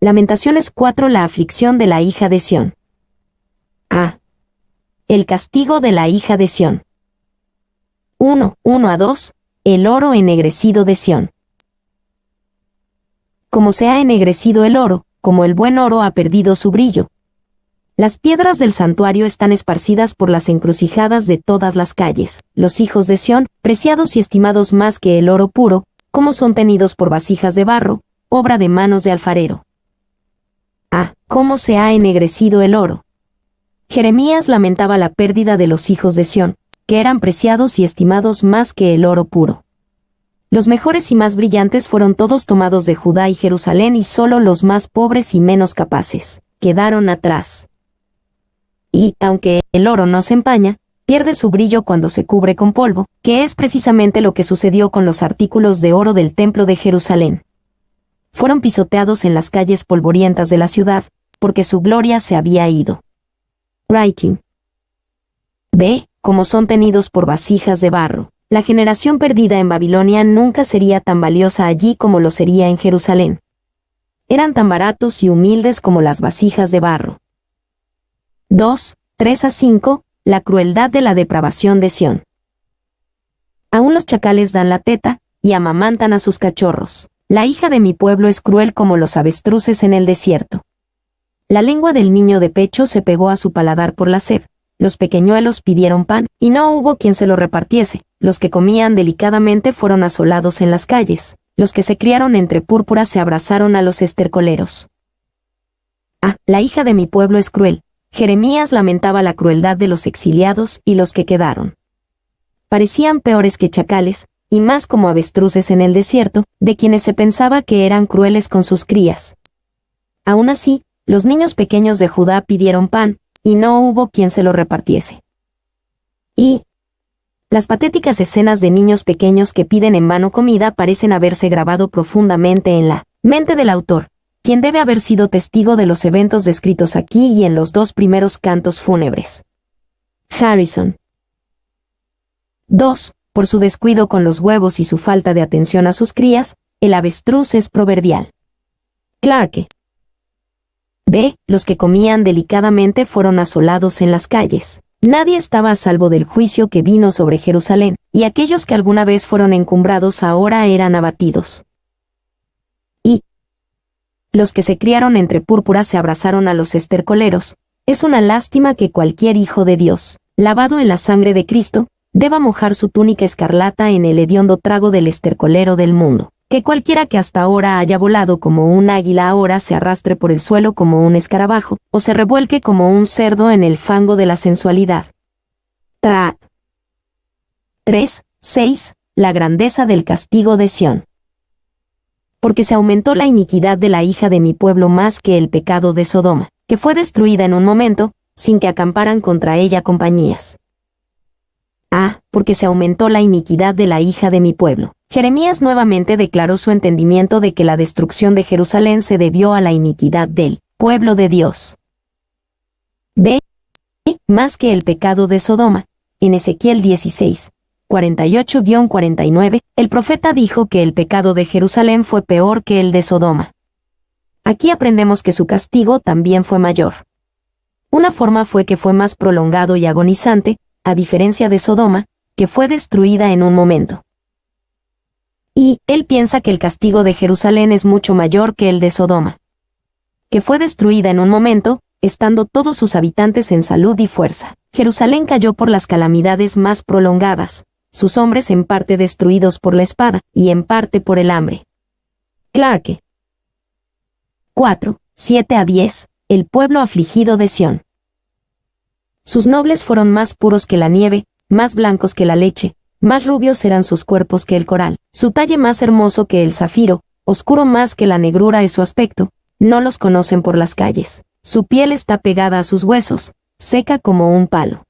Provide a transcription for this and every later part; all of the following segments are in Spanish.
Lamentaciones 4. La aflicción de la hija de Sión. A. El castigo de la hija de Sión. 1:1-2. El oro ennegrecido de Sión. Como se ha ennegrecido el oro, como el buen oro ha perdido su brillo. Las piedras del santuario están esparcidas por las encrucijadas de todas las calles. Los hijos de Sión, preciados y estimados más que el oro puro, como son tenidos por vasijas de barro, obra de manos de alfarero. A. ¿Cómo se ha ennegrecido el oro? Jeremías lamentaba la pérdida de los hijos de Sión, que eran preciados y estimados más que el oro puro. Los mejores y más brillantes fueron todos tomados de Judá y Jerusalén, y solo los más pobres y menos capaces quedaron atrás. Y, aunque el oro no se empaña, pierde su brillo cuando se cubre con polvo, que es precisamente lo que sucedió con los artículos de oro del templo de Jerusalén. Fueron pisoteados en las calles polvorientas de la ciudad, porque su gloria se había ido. Writing. B. Como son tenidos por vasijas de barro. La generación perdida en Babilonia nunca sería tan valiosa allí como lo sería en Jerusalén. Eran tan baratos y humildes como las vasijas de barro. 2:3-5. La crueldad de la depravación de Sión. Aún los chacales dan la teta, y amamantan a sus cachorros. La hija de mi pueblo es cruel como los avestruces en el desierto. La lengua del niño de pecho se pegó a su paladar por la sed. Los pequeñuelos pidieron pan, y no hubo quien se lo repartiese. Los que comían delicadamente fueron asolados en las calles. Los que se criaron entre púrpuras se abrazaron a los estercoleros. A. La hija de mi pueblo es cruel. Jeremías lamentaba la crueldad de los exiliados y los que quedaron. Parecían peores que chacales, y más como avestruces en el desierto, de quienes se pensaba que eran crueles con sus crías. Aún así, los niños pequeños de Judá pidieron pan, y no hubo quien se lo repartiese. Y las patéticas escenas de niños pequeños que piden en vano comida parecen haberse grabado profundamente en la mente del autor, quien debe haber sido testigo de los eventos descritos aquí y en los 2 primeros cantos fúnebres. Harrison. 2. Por su descuido con los huevos y su falta de atención a sus crías, el avestruz es proverbial. Clarke. B. Los que comían delicadamente fueron asolados en las calles. Nadie estaba a salvo del juicio que vino sobre Jerusalén, y aquellos que alguna vez fueron encumbrados ahora eran abatidos. Y los que se criaron entre púrpuras se abrazaron a los estercoleros. Es una lástima que cualquier hijo de Dios, lavado en la sangre de Cristo, deba mojar su túnica escarlata en el hediondo trago del estercolero del mundo. Que cualquiera que hasta ahora haya volado como un águila ahora se arrastre por el suelo como un escarabajo, o se revuelque como un cerdo en el fango de la sensualidad. 3:6. La grandeza del castigo de Sión. Porque se aumentó la iniquidad de la hija de mi pueblo más que el pecado de Sodoma, que fue destruida en un momento, sin que acamparan contra ella compañías. A. Porque se aumentó la iniquidad de la hija de mi pueblo. Jeremías nuevamente declaró su entendimiento de que la destrucción de Jerusalén se debió a la iniquidad del pueblo de Dios. B. Más que el pecado de Sodoma. En Ezequiel 16:48-49, el profeta dijo que el pecado de Jerusalén fue peor que el de Sodoma. Aquí aprendemos que su castigo también fue mayor. Una forma fue que fue más prolongado y agonizante, a diferencia de Sodoma, que fue destruida en un momento. Y él piensa que el castigo de Jerusalén es mucho mayor que el de Sodoma, que fue destruida en un momento, estando todos sus habitantes en salud y fuerza. Jerusalén cayó por las calamidades más prolongadas, sus hombres en parte destruidos por la espada, y en parte por el hambre. Clarke. 4:7-10. El pueblo afligido de Sión. Sus nobles fueron más puros que la nieve, más blancos que la leche, más rubios eran sus cuerpos que el coral, su talle más hermoso que el zafiro, oscuro más que la negrura es su aspecto, no los conocen por las calles, su piel está pegada a sus huesos, seca como un palo.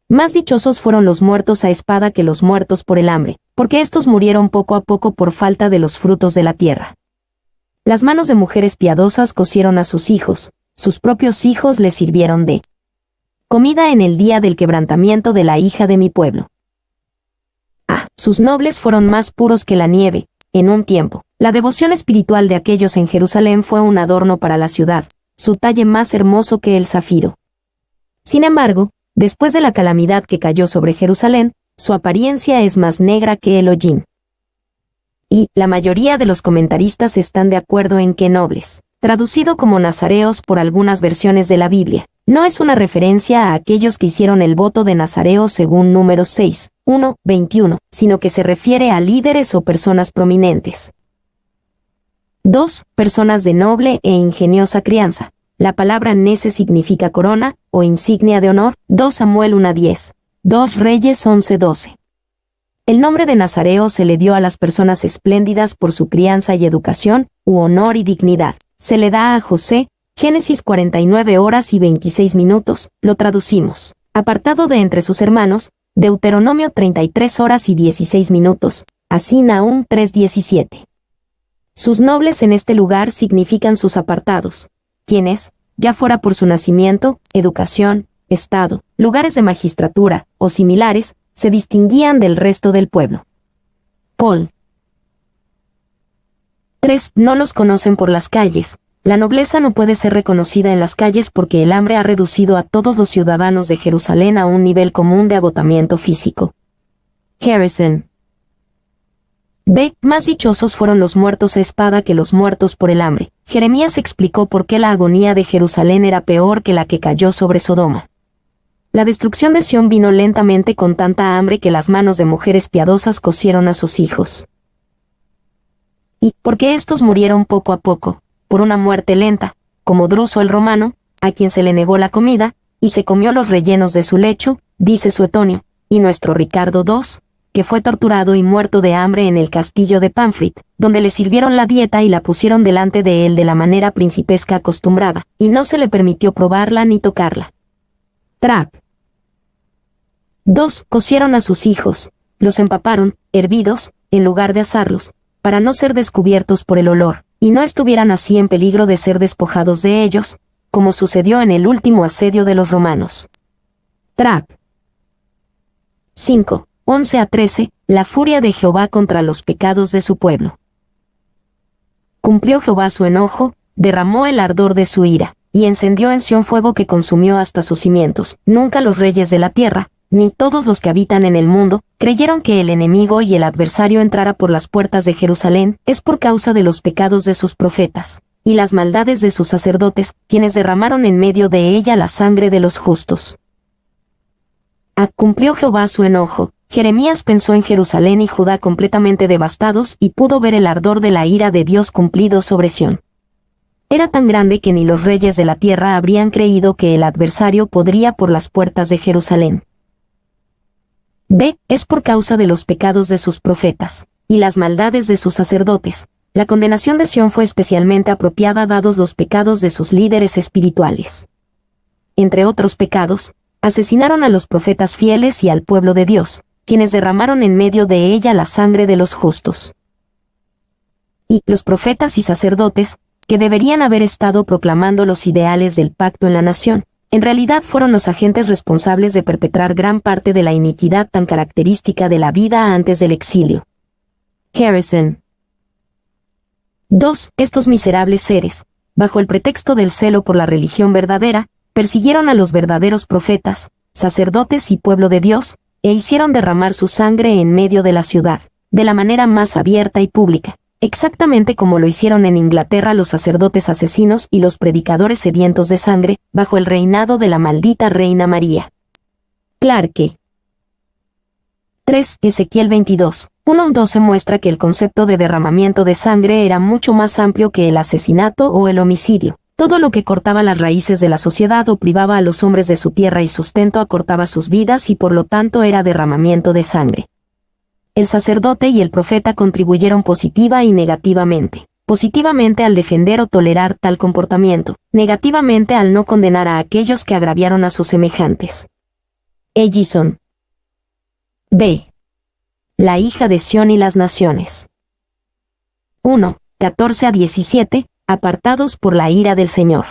Más dichosos fueron los muertos a espada que los muertos por el hambre, porque estos murieron poco a poco por falta de los frutos de la tierra. Las manos de mujeres piadosas cocieron a sus propios hijos les sirvieron de comida en el día del quebrantamiento de la hija de mi pueblo. Sus nobles fueron más puros que la nieve, En un tiempo, la devoción espiritual de aquellos en Jerusalén fue un adorno para la ciudad, su talle más hermoso que el zafiro. Sin embargo, después de la calamidad que cayó sobre Jerusalén, su apariencia es más negra que el hollín. Y la mayoría de los comentaristas están de acuerdo en que nobles, traducido como nazareos por algunas versiones de la Biblia, no es una referencia a aquellos que hicieron el voto de nazareo según Números 6, 1, 21, sino que se refiere a líderes o personas prominentes. 2. Personas de noble e ingeniosa crianza. La palabra nece significa corona o insignia de honor. 2 Samuel 1:10. 2 Reyes 11:12. El nombre de nazareo se le dio a las personas espléndidas por su crianza y educación, u honor y dignidad. Se le da a José, Génesis 49 horas y 26 minutos, lo traducimos. Apartado de entre sus hermanos, Deuteronomio 33 horas y 16 minutos, así Nahum 3:17. Sus nobles en este lugar significan sus apartados, quienes, ya fuera por su nacimiento, educación, estado, lugares de magistratura, o similares, se distinguían del resto del pueblo. Paul. 3. No los conocen por las calles. La nobleza no puede ser reconocida en las calles porque el hambre ha reducido a todos los ciudadanos de Jerusalén a un nivel común de agotamiento físico. Harrison. B. Más dichosos fueron los muertos a espada que los muertos por el hambre. Jeremías explicó por qué la agonía de Jerusalén era peor que la que cayó sobre Sodoma. La destrucción de Sión vino lentamente con tanta hambre que las manos de mujeres piadosas cosieron a sus hijos. Y, porque estos murieron poco a poco, por una muerte lenta, como Druso el romano, a quien se le negó la comida, y se comió los rellenos de su lecho, dice Suetonio, y nuestro Ricardo II, que fue torturado y muerto de hambre en el castillo de Pamfrit, donde le sirvieron la dieta y la pusieron delante de él de la manera principesca acostumbrada, y no se le permitió probarla ni tocarla. Trapp. 2. Cocieron a sus hijos, los empaparon, hervidos, en lugar de asarlos, para no ser descubiertos por el olor, y no estuvieran así en peligro de ser despojados de ellos, como sucedió en el último asedio de los romanos. Trapp. 5. 11 a 13, la furia de Jehová contra los pecados de su pueblo. Cumplió Jehová su enojo, derramó el ardor de su ira, y encendió en Sión fuego que consumió hasta sus cimientos. Nunca los reyes de la tierra, ni todos los que habitan en el mundo, creyeron que el enemigo y el adversario entrara por las puertas de Jerusalén, es por causa de los pecados de sus profetas, y las maldades de sus sacerdotes, quienes derramaron en medio de ella la sangre de los justos. Cumplió Jehová su enojo. Jeremías pensó en Jerusalén y Judá completamente devastados y pudo ver el ardor de la ira de Dios cumplido sobre Sión. Era tan grande que ni los reyes de la tierra habrían creído que el adversario podría por las puertas de Jerusalén. B. Es por causa de los pecados de sus profetas, y las maldades de sus sacerdotes. La condenación de Sión fue especialmente apropiada dados los pecados de sus líderes espirituales. Entre otros pecados, asesinaron a los profetas fieles y al pueblo de Dios, quienes derramaron en medio de ella la sangre de los justos. Y los profetas y sacerdotes, que deberían haber estado proclamando los ideales del pacto en la nación, en realidad fueron los agentes responsables de perpetrar gran parte de la iniquidad tan característica de la vida antes del exilio. Harrison. 2. Estos miserables seres, bajo el pretexto del celo por la religión verdadera, persiguieron a los verdaderos profetas, sacerdotes y pueblo de Dios, e hicieron derramar su sangre en medio de la ciudad, de la manera más abierta y pública, exactamente como lo hicieron en Inglaterra los sacerdotes asesinos y los predicadores sedientos de sangre, bajo el reinado de la maldita Reina María. Clarke. 3. Ezequiel 22. 1-12 muestra que el concepto de derramamiento de sangre era mucho más amplio que el asesinato o el homicidio. Todo lo que cortaba las raíces de la sociedad o privaba a los hombres de su tierra y sustento acortaba sus vidas y por lo tanto era derramamiento de sangre. El sacerdote y el profeta contribuyeron positiva y negativamente. Positivamente al defender o tolerar tal comportamiento, negativamente al no condenar a aquellos que agraviaron a sus semejantes. Ellison. B. La hija de Sión y las naciones. 1. 14 a 17. Apartados por la ira del Señor.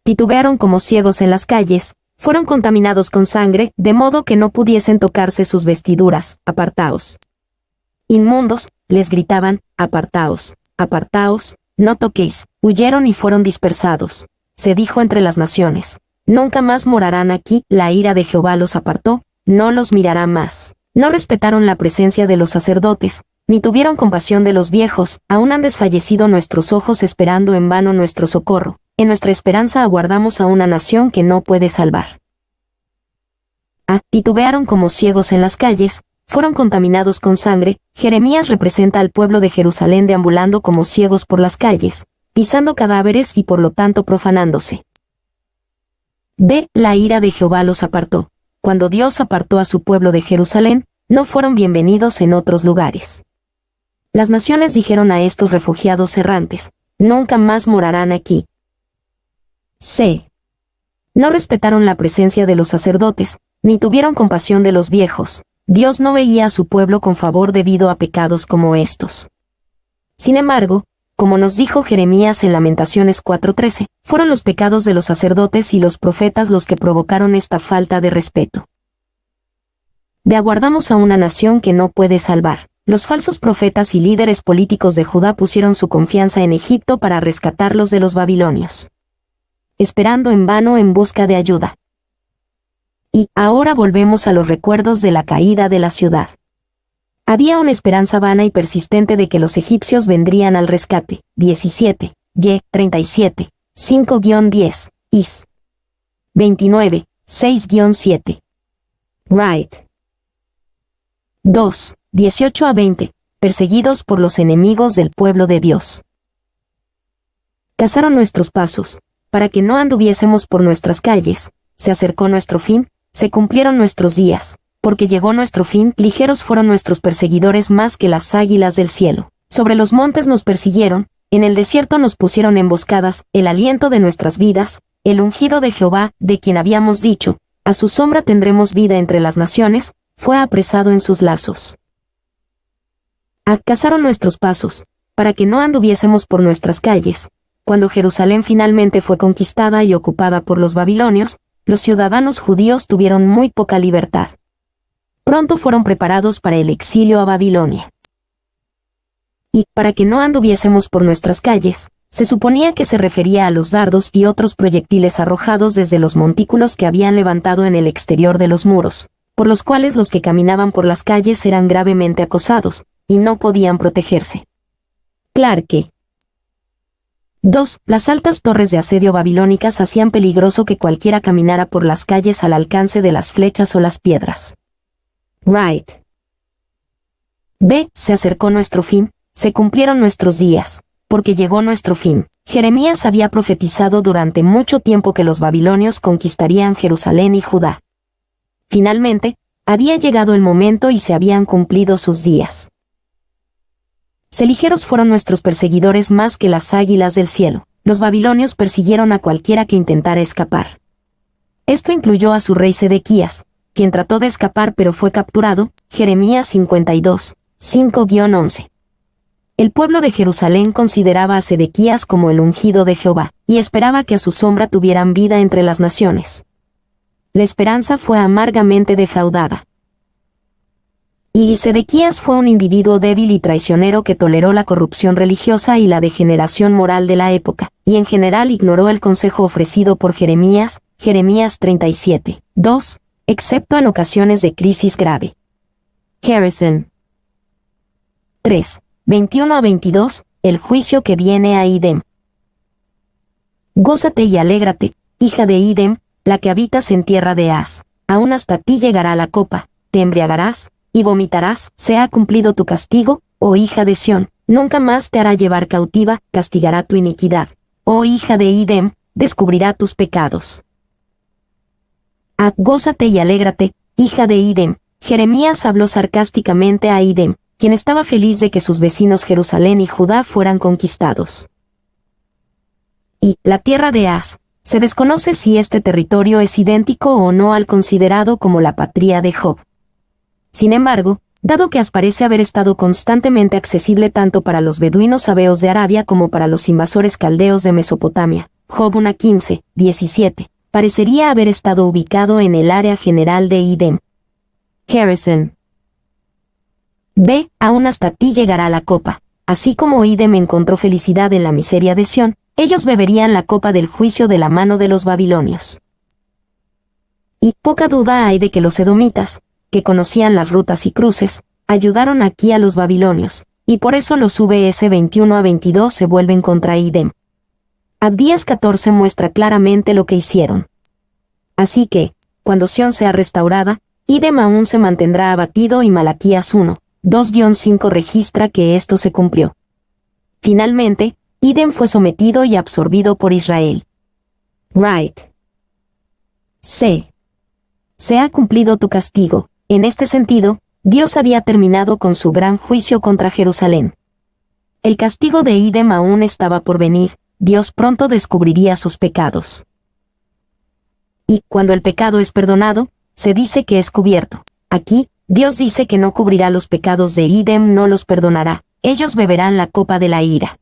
Titubearon como ciegos en las calles, fueron contaminados con sangre, de modo que no pudiesen tocarse sus vestiduras, apartaos. Inmundos, les gritaban, apartaos, apartaos, no toquéis, huyeron y fueron dispersados. Se dijo entre las naciones, nunca más morarán aquí, la ira de Jehová los apartó, no los mirará más. No respetaron la presencia de los sacerdotes, ni tuvieron compasión de los viejos, aún han desfallecido nuestros ojos esperando en vano nuestro socorro. En nuestra esperanza aguardamos a una nación que no puede salvar. Titubearon como ciegos en las calles, fueron contaminados con sangre. Jeremías representa al pueblo de Jerusalén deambulando como ciegos por las calles, pisando cadáveres y por lo tanto profanándose. B. La ira de Jehová los apartó. Cuando Dios apartó a su pueblo de Jerusalén, no fueron bienvenidos en otros lugares. Las naciones dijeron a estos refugiados errantes, nunca más morarán aquí. C. No respetaron la presencia de los sacerdotes, ni tuvieron compasión de los viejos. Dios no veía a su pueblo con favor debido a pecados como estos. Sin embargo, como nos dijo Jeremías en Lamentaciones 4:13, fueron los pecados de los sacerdotes y los profetas los que provocaron esta falta de respeto. Aguardamos a una nación que no puede salvar. Los falsos profetas y líderes políticos de Judá pusieron su confianza en Egipto para rescatarlos de los babilonios, esperando en vano en busca de ayuda. Y ahora volvemos a los recuerdos de la caída de la ciudad. Había una esperanza vana y persistente de que los egipcios vendrían al rescate. 17, Y, 37, 5-10, Is. 29, 6-7. Right. 2, 18-20, perseguidos por los enemigos del pueblo de Dios. Cazaron nuestros pasos, para que no anduviésemos por nuestras calles, se acercó nuestro fin, se cumplieron nuestros días, porque llegó nuestro fin, ligeros fueron nuestros perseguidores más que las águilas del cielo. Sobre los montes nos persiguieron, en el desierto nos pusieron emboscadas, el aliento de nuestras vidas, el ungido de Jehová, de quien habíamos dicho, a su sombra tendremos vida entre las naciones, fue apresado en sus lazos. Cazaron nuestros pasos, para que no anduviésemos por nuestras calles. Cuando Jerusalén finalmente fue conquistada y ocupada por los babilonios, los ciudadanos judíos tuvieron muy poca libertad. Pronto fueron preparados para el exilio a Babilonia. Y, para que no anduviésemos por nuestras calles, se suponía que se refería a los dardos y otros proyectiles arrojados desde los montículos que habían levantado en el exterior de los muros, por los cuales los que caminaban por las calles eran gravemente acosados, y no podían protegerse. Clarke. 2. Las altas torres de asedio babilónicas hacían peligroso que cualquiera caminara por las calles al alcance de las flechas o las piedras. Right. B. Se acercó nuestro fin, se cumplieron nuestros días, porque llegó nuestro fin. Jeremías había profetizado durante mucho tiempo que los babilonios conquistarían Jerusalén y Judá. Finalmente, había llegado el momento y se habían cumplido sus días. Ligeros fueron nuestros perseguidores más que las águilas del cielo. Los babilonios persiguieron a cualquiera que intentara escapar. Esto incluyó a su rey Sedequías, quien trató de escapar pero fue capturado. Jeremías 52, 5-11. El pueblo de Jerusalén consideraba a Sedequías como el ungido de Jehová, y esperaba que a su sombra tuvieran vida entre las naciones. La esperanza fue amargamente defraudada. Y Sedequías fue un individuo débil y traicionero que toleró la corrupción religiosa y la degeneración moral de la época, y en general ignoró el consejo ofrecido por Jeremías, Jeremías 37, 2, excepto en ocasiones de crisis grave. Harrison. 3, 21-22, el juicio que viene a Idem. Gózate y alégrate, hija de Idem, la que habitas en tierra de Az, aún hasta ti llegará la copa, te embriagarás, y vomitarás, se ha cumplido tu castigo, oh hija de Sión, nunca más te hará llevar cautiva, castigará tu iniquidad, oh hija de Idem, descubrirá tus pecados. Gózate y alégrate, hija de Idem. Jeremías habló sarcásticamente a Idem, quien estaba feliz de que sus vecinos Jerusalén y Judá fueran conquistados. Y la tierra de Az, se desconoce si este territorio es idéntico o no al considerado como la patria de Job. Sin embargo, dado que Az parece haber estado constantemente accesible tanto para los beduinos sabeos de Arabia como para los invasores caldeos de Mesopotamia, Job 1:15, 17, parecería haber estado ubicado en el área general de Idem. Harrison. Ve, aún hasta ti llegará la copa. Así como Idem encontró felicidad en la miseria de Sión, ellos beberían la copa del juicio de la mano de los babilonios. Y poca duda hay de que los edomitas, que conocían las rutas y cruces, ayudaron aquí a los babilonios, y por eso los VS 21 a 22 se vuelven contra Idem. Abdías 14 muestra claramente lo que hicieron. Así que, cuando Sión sea restaurada, Idem aún se mantendrá abatido y Malaquías 1, 2-5 registra que esto se cumplió. Finalmente, Idem fue sometido y absorbido por Israel. Right. C. Se ha cumplido tu castigo. En este sentido, Dios había terminado con su gran juicio contra Jerusalén. El castigo de Idem aún estaba por venir, Dios pronto descubriría sus pecados. Y, cuando el pecado es perdonado, se dice que es cubierto. Aquí, Dios dice que no cubrirá los pecados de Idem, no los perdonará, ellos beberán la copa de la ira.